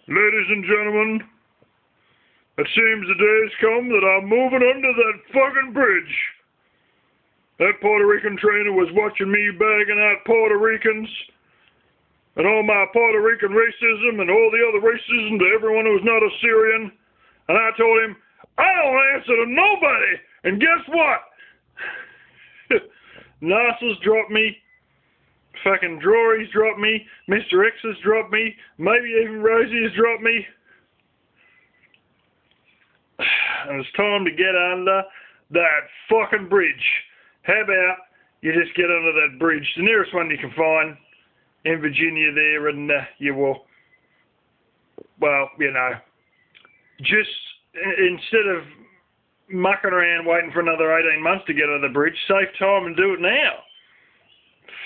Ladies and gentlemen, it seems the day's come that I'm moving under that fucking bridge. That Puerto Rican trainer was watching me bagging out Puerto Ricans and all my Puerto Rican racism and all the other racism to everyone who's not a Syrian. And I told him, I don't answer to nobody. And guess what? NASA's dropped me. Fucking Drory's dropped me. Mr. X has dropped me. Maybe even Rosie has dropped me. And it's time to get under that fucking bridge. How about you just get under that bridge, the nearest one you can find in Virginia there, and you will, well, you know, just instead of mucking around waiting for another 18 months to get under the bridge, save time and do it now.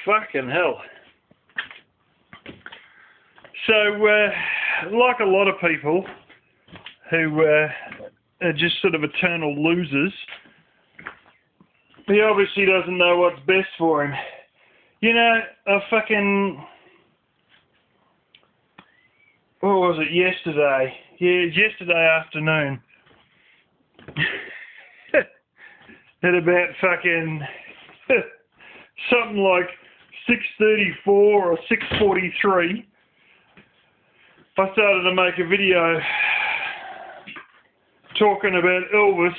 Fucking hell. So, like a lot of people who are just sort of eternal losers, he obviously doesn't know what's best for him. You know, what was it, yesterday? Yeah, yesterday afternoon. At about fucking something like 6:34 or 6:43, I started to make a video talking about Elbus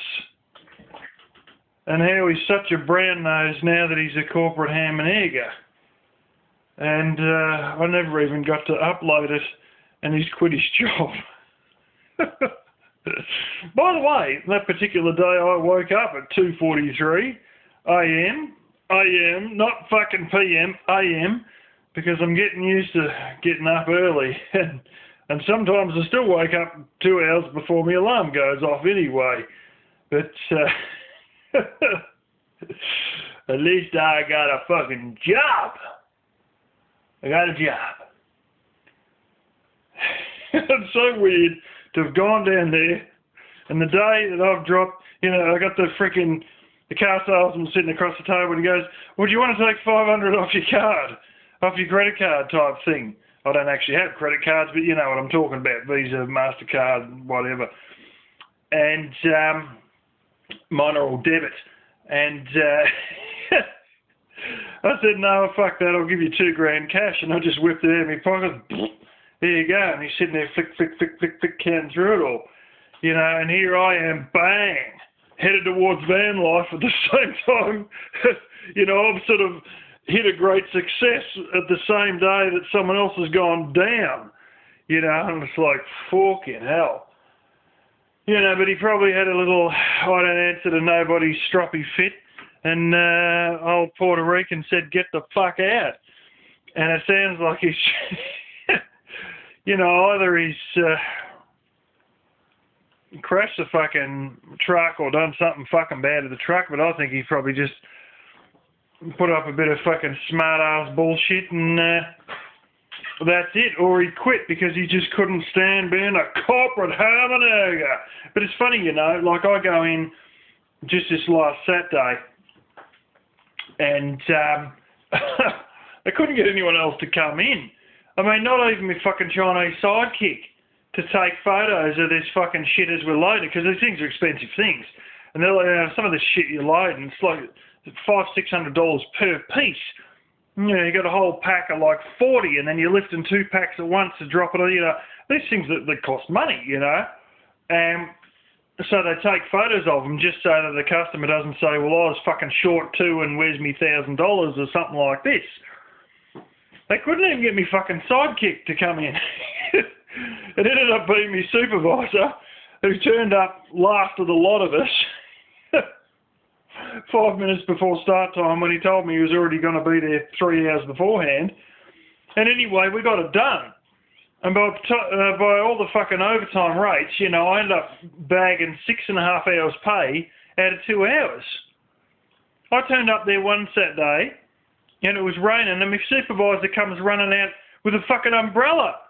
and how he's such a brown nose now that he's a corporate ham and egger. And I never even got to upload it, and he's quit his job. By the way, that particular day I woke up at 2:43 a.m. Not fucking p.m., a.m., because I'm getting used to getting up early. And sometimes I still wake up 2 hours before my alarm goes off anyway. But at least I got a fucking job. I got a job. It's so weird to have gone down there, and the day that I've dropped, you know, I got the car salesman sitting across the table, and he goes, well, do you want to take 500 off your card, off your credit card type thing? I don't actually have credit cards, but you know what I'm talking about, Visa, MasterCard, whatever. And mine are all debit. And I said, no, fuck that, I'll give you $2,000 cash. And I just whipped it out of my pocket. There you go. And he's sitting there flick, counting through it all. You know, and here I am, bang, headed towards van life at the same time. You know, I've sort of hit a great success at the same day that someone else has gone down. You know, and it's like, fucking hell. You know, but he probably had a little, I don't answer to nobody's stroppy fit. And old Puerto Rican said, get the fuck out. And it sounds like he's, you know, either he's crashed the fucking truck or done something fucking bad to the truck, but I think he probably just put up a bit of fucking smart-ass bullshit and that's it. Or he quit because he just couldn't stand being a corporate ham and egger. But it's funny, you know, like I go in just this last Saturday and I couldn't get anyone else to come in. I mean, not even my fucking Chinese sidekick to take photos of this fucking shit as we're loading, because these things are expensive things. And they're like, some of this shit you're loading, it's like $500-600 per piece. You know, you got a whole pack of like 40, and then you're lifting 2 packs at once to drop it on, you know. These things that cost money, you know. And so they take photos of them just so that the customer doesn't say, well, I was fucking short too, and where's me $1,000 or something like this. They couldn't even get me fucking sidekick to come in. It ended up being my supervisor, who turned up last of the lot of us 5 minutes before start time, when he told me he was already going to be there 3 hours beforehand. And anyway, we got it done. And by all the fucking overtime rates, you know, I ended up bagging 6.5 hours pay out of 2 hours. I turned up there one Saturday, and it was raining, and my supervisor comes running out with a fucking umbrella,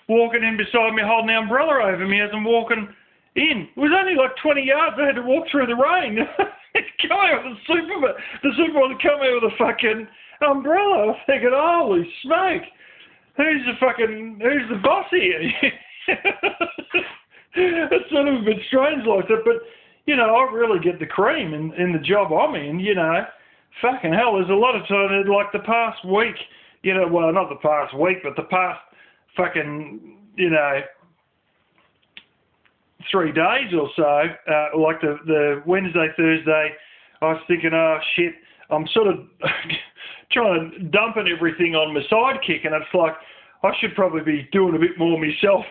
walking in beside me, holding the umbrella over me as I'm walking in. It was only like 20 yards. I had to walk through the rain. The supervisor come out with a fucking umbrella. I'm thinking, holy smoke, who's the boss here? kind of a bit strange like that, but, you know, I really get the cream in the job I'm in, you know. Fucking hell, there's a lot of time, like the past week, you know, well, not the past week, but the past fucking, you know, 3 days or so, like the Wednesday, Thursday, I was thinking, oh shit, I'm sort of trying to dumping everything on my sidekick, and it's like, I should probably be doing a bit more myself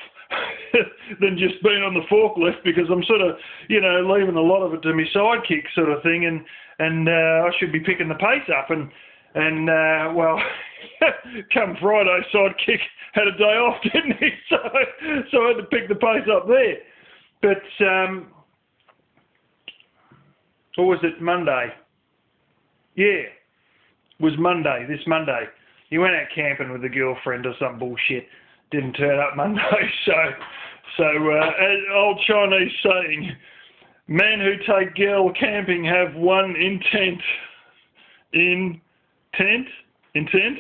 than just being on the forklift, because I'm sort of, you know, leaving a lot of it to my sidekick sort of thing, and I should be picking the pace up, and well, come Friday, sidekick had a day off, didn't he? So I had to pick the pace up there. But, or was it Monday? Yeah, it was Monday, this Monday. He went out camping with a girlfriend or some bullshit. Didn't turn up Monday, so old Chinese saying, men who take girl camping have one intent. Intent?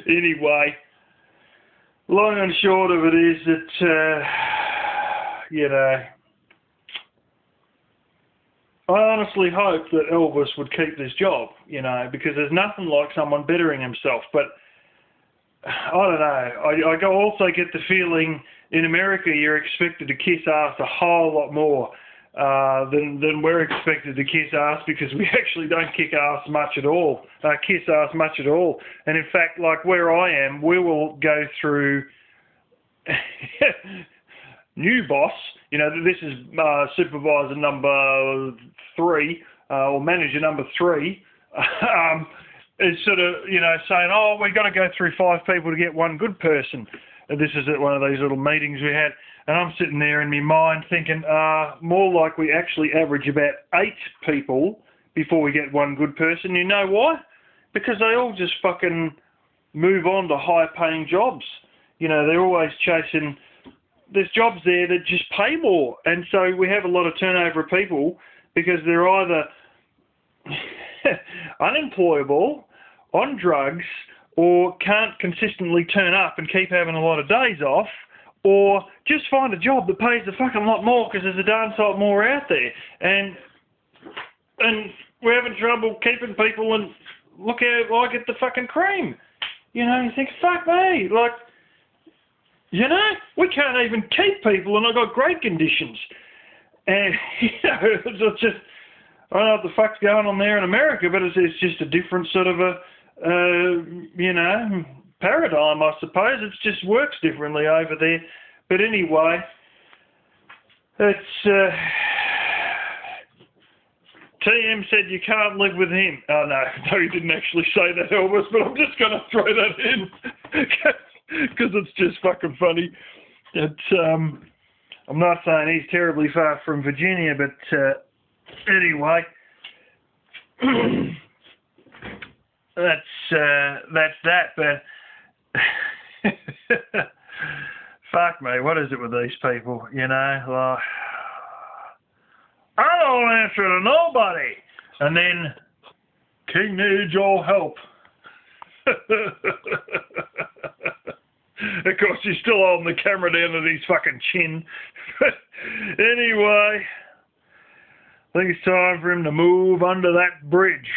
Anyway, long and short of it is that, you know, I honestly hope that Elbus would keep this job, you know, because there's nothing like someone bettering himself. But I don't know. I also get the feeling in America you're expected to kiss ass a whole lot more than we're expected to kiss ass, because we actually don't kiss ass much at all. And in fact, like where I am, we will go through new boss. You know, this is supervisor number 3 or manager number 3. Is sort of, you know, saying, oh, we've got to go through 5 people to get one good person. And this is at one of these little meetings we had. And I'm sitting there in my mind thinking, more like we actually average about 8 people before we get one good person. You know why? Because they all just fucking move on to high-paying jobs. You know, they're always chasing, there's jobs there that just pay more. And so we have a lot of turnover of people because they're either unemployable, on drugs, or can't consistently turn up and keep having a lot of days off, or just find a job that pays a fucking lot more because there's a darn sight more out there. And we're having trouble keeping people, and look how I get the fucking cream. You know, you think, fuck me, like, you know, we can't even keep people, and I've got great conditions. And, you know, it's just, I don't know what the fuck's going on there in America, but it's just a different sort of a, you know, paradigm, I suppose. It just works differently over there. But anyway, it's, TM said you can't live with him. Oh, no, he didn't actually say that, Elbus, but I'm just going to throw that in because it's just fucking funny. It's, I'm not saying he's terribly far from Virginia, but anyway, that's that. But fuck me, what is it with these people? You know, like, I don't answer to nobody, and then King needs your help. Of course, he's still holding the camera down to his fucking chin. Anyway, I think it's time for him to move under that bridge.